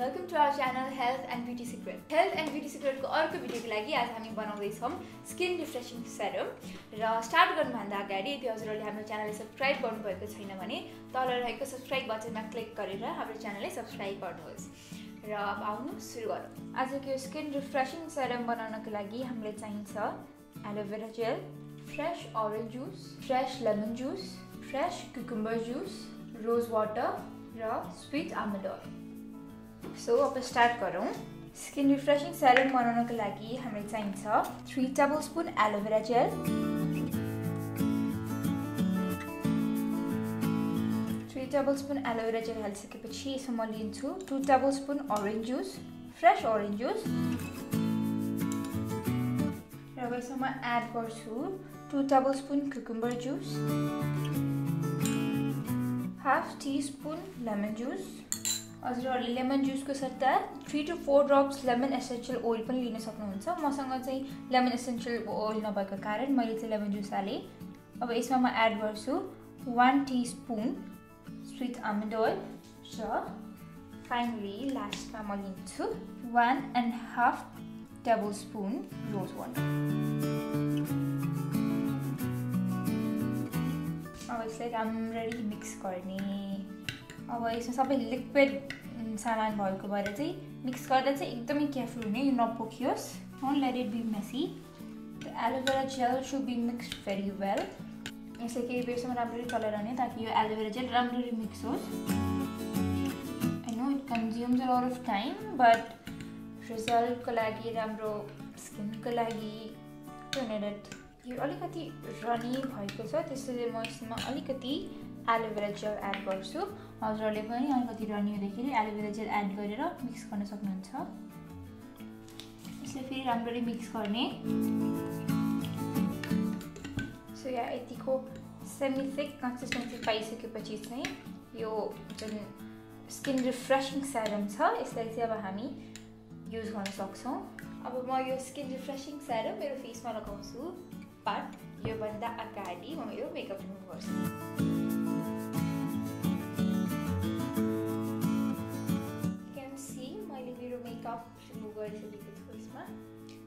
Welcome to our channel Health and Beauty Secret. Health and Beauty Secret को अर्को भिडियोको लागि आज हामी बनाउँदै छौं स्किन रिफ्रेशिङ सेरम र स्टार्ट गर्नुभन्दा अगाडि यदि हजुरहरूले हाम्रो च्यानललाई सब्स्क्राइब गर्नुभएको छैन भने तल रहेको सब्स्क्राइब बटनमा क्लिक गरेर हाम्रो च्यानललाई सब्स्क्राइब गर्नुहोस् र अब आउनु सुरु गरौँ। आजको स्किन रिफ्रेशिङ सेरम बनाउनको लागि हामीले चाहिन्छ aloe vera gel, fresh orange juice, fresh lemon juice, fresh cucumber juice, rose water र स्वीट आमन्ड ऑयल। सो अब स्टार्ट गरौँ। स्किन रिफ्रेशिङ सेरम बनाउनको लागि हामीले चाहिन्छ 3 tablespoon aloe vera gel, 3 tablespoon aloe vera gel हालिसकेपछि यसमा म लिन्छु 2 tablespoon orange juice, fresh orange juice र यसमा म एड गर्छु 2 tablespoon cucumber juice, half teaspoon lemon juice. हजुरहरूले लेमन जुसको सट्टा 3 to 4 drops lemon essential oil पनि लिन सक्नुहुन्छ। मसँग चाहिँ लेमन एसेन्शियल ओइल नभएको कारण मैले चाहिँ लेमन जुस हालेँ। अब यसमा म एड गर्छु 1 टीस्पुन स्वीट आमन्ड ओइल र फाइनली लास्टमा म लिन्छु 1.5 टेबलस्पुन रोज वाटर। अब यसलाई राम्ररी मिक्स गर्ने। अब यसमा सबै लिक्विड सामान भएको भएर चाहिँ मिक्स गर्दा चाहिँ एकदमै केयरफुल हुने, यो नपोखियोस्। Don't let it be messy. The aloe vera gel should be mixed very well. यसले केही बेरसम्म राम्ररी चलाइरहने ताकि यो एलोभेरा जेल राम्ररी मिक्स होस्। I know it consumes a lot of time but रिजल्टको लागि, राम्रो स्किनको लागि यो अलिकति रनी भएको छ, त्यसैले म यसमा अलिकति एलोभेरा जेल एड गर्छु। हजुरहरूले पनि अलिकति रनी हुँदाखेरि एलोभेरा जेल एड गरेर मिक्स गर्न सक्नुहुन्छ। यसलाई फेरि राम्ररी मिक्स गर्ने। सो यहाँ यतिको सेमी थिक कन्सिस्टेन्सी पाइसकेपछि चाहिँ यो जुन स्किन रिफ्रेशिङ सेरम छ यसलाई चाहिँ अब हामी युज गर्न सक्छौँ। अब म यो स्किन रिफ्रेशिङ सेरम मेरो फेसमा लगाउँछु, बट योभन्दा अगाडि म मेरो मेकअप रिमुभ गर्छु। मेकअप रिमुभ गरिसकेको छु यसमा,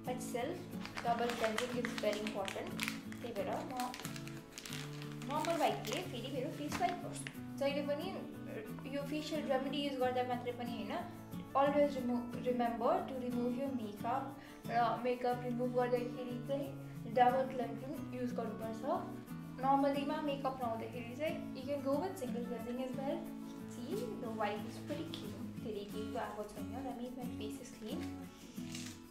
but self double cleansing is very important. त्यही भएर म नर्मल वाइपले फेरि मेरो फेस वाइप गर्छु। जहिले पनि यो फेसियल रेमेडी युज गर्दा मात्रै पनि होइन, अलवेज रिमेम्बर टु रिमुभ यो मेकअप। र मेकअप रिमुभ गर्दाखेरि चाहिँ डबल क्लेन्जिङ युज गर्नुपर्छ। नर्मलीमा मेकअप नहुँदाखेरि चाहिँ you can go with single cleansing as well. See the wipe is very clean, धेरै केही आएको छैन र माई फेस इज क्लिन।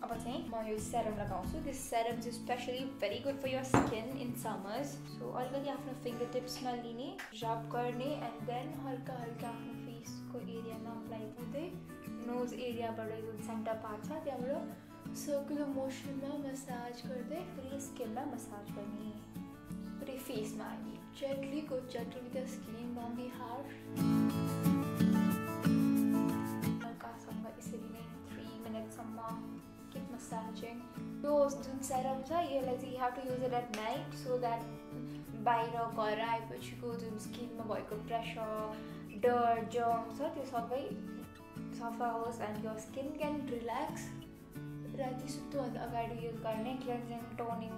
अब चाहिँ म यो सेरम लगाउँछु। This serum is specially very good for your skin in summers. So अलिकति आफ्नो फिङ्गर टिप्समा लिने, रब गर्ने एन्ड देन हल्का हल्का आफ्नो फेसको एरियामा अप्लाई गर्दै नोज एरियाबाट जुन सेन्टर पार्ट छ त्यहाँबाट सर्कुलर मोसनमा मसाज गर्दै पुरै स्किनमा मसाज गर्ने, पुरै फेसमा। Gently go gentle with the skin, don't be harsh. यसरी नै 3 मिनटसम्म किप मसाजिङ। यो जुन सेरम छ यसलाई चाहिँ you have to use it at night so that बाहिर घर आएपछिको जुन स्किनमा भएको प्रेसर, डर, जर्म छ त्यो सबै सफा होस् एन्ड यो स्किन क्यान रिल्याक्स। राति सुत्नुभन्दा अगाडि युज गर्ने। क्लेन्जिङ, टोनिङ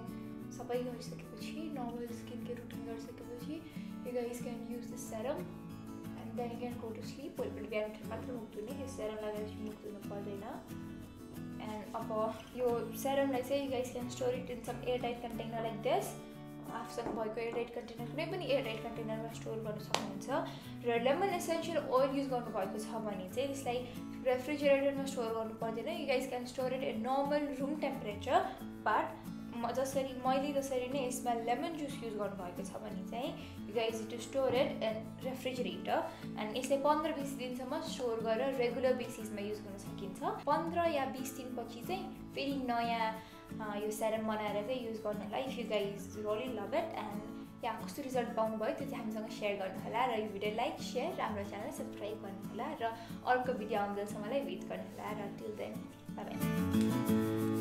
सबै गरिसकेपछि, नर्मल स्किन केयर रुटिन गरिसकेपछि you guys can use this serum and then you can go to sleep. भोलिपल्ट बिहान उठेर मात्र मुक्तुने, यो सेरम लगाएर चाहिँ मुक्तुनु पर्दैन। एन्ड अब यो सेरमलाई चाहिँ you guys can store it in some airtight container like this. आफूसँग भएको एयरटाइट कन्टेनर, कुनै पनि एयरटाइट कन्टेनरमा स्टोर गर्न सक्नुहुन्छ। र लेमन एसेन्शियल ओइल युज गर्नुभएको छ भने चाहिँ यसलाई रेफ्रिजरेटरमा स्टोर गर्नु पर्दैन। You guys can store it in normal room temperature, but मैले जसरी नै यसमा लेमन जुस युज गर्नुभएको छ भने चाहिँ you guys to store it in refrigerator and यसलाई 15-20 दिनसम्म स्टोर गरेर रेगुलर बेसिसमा युज गर्न सकिन्छ। 15 या 20 दिनपछि चाहिँ फेरि नयाँ यो सेरम बनाएर चाहिँ युज गर्नलाई। If you guys really love it and यहाँ कस्तो रिजल्ट पाउनुभयो त्यो चाहिँ हामीसँग सेयर गर्नुहोला र यो भिडियो लाइक, सेयर र हाम्रो च्यानल सब्सक्राइब गर्नुहोला र अर्को भिडियो आउँदैसम्मलाई वेट गर्नुहोला र टिल देन बाइ बाइ।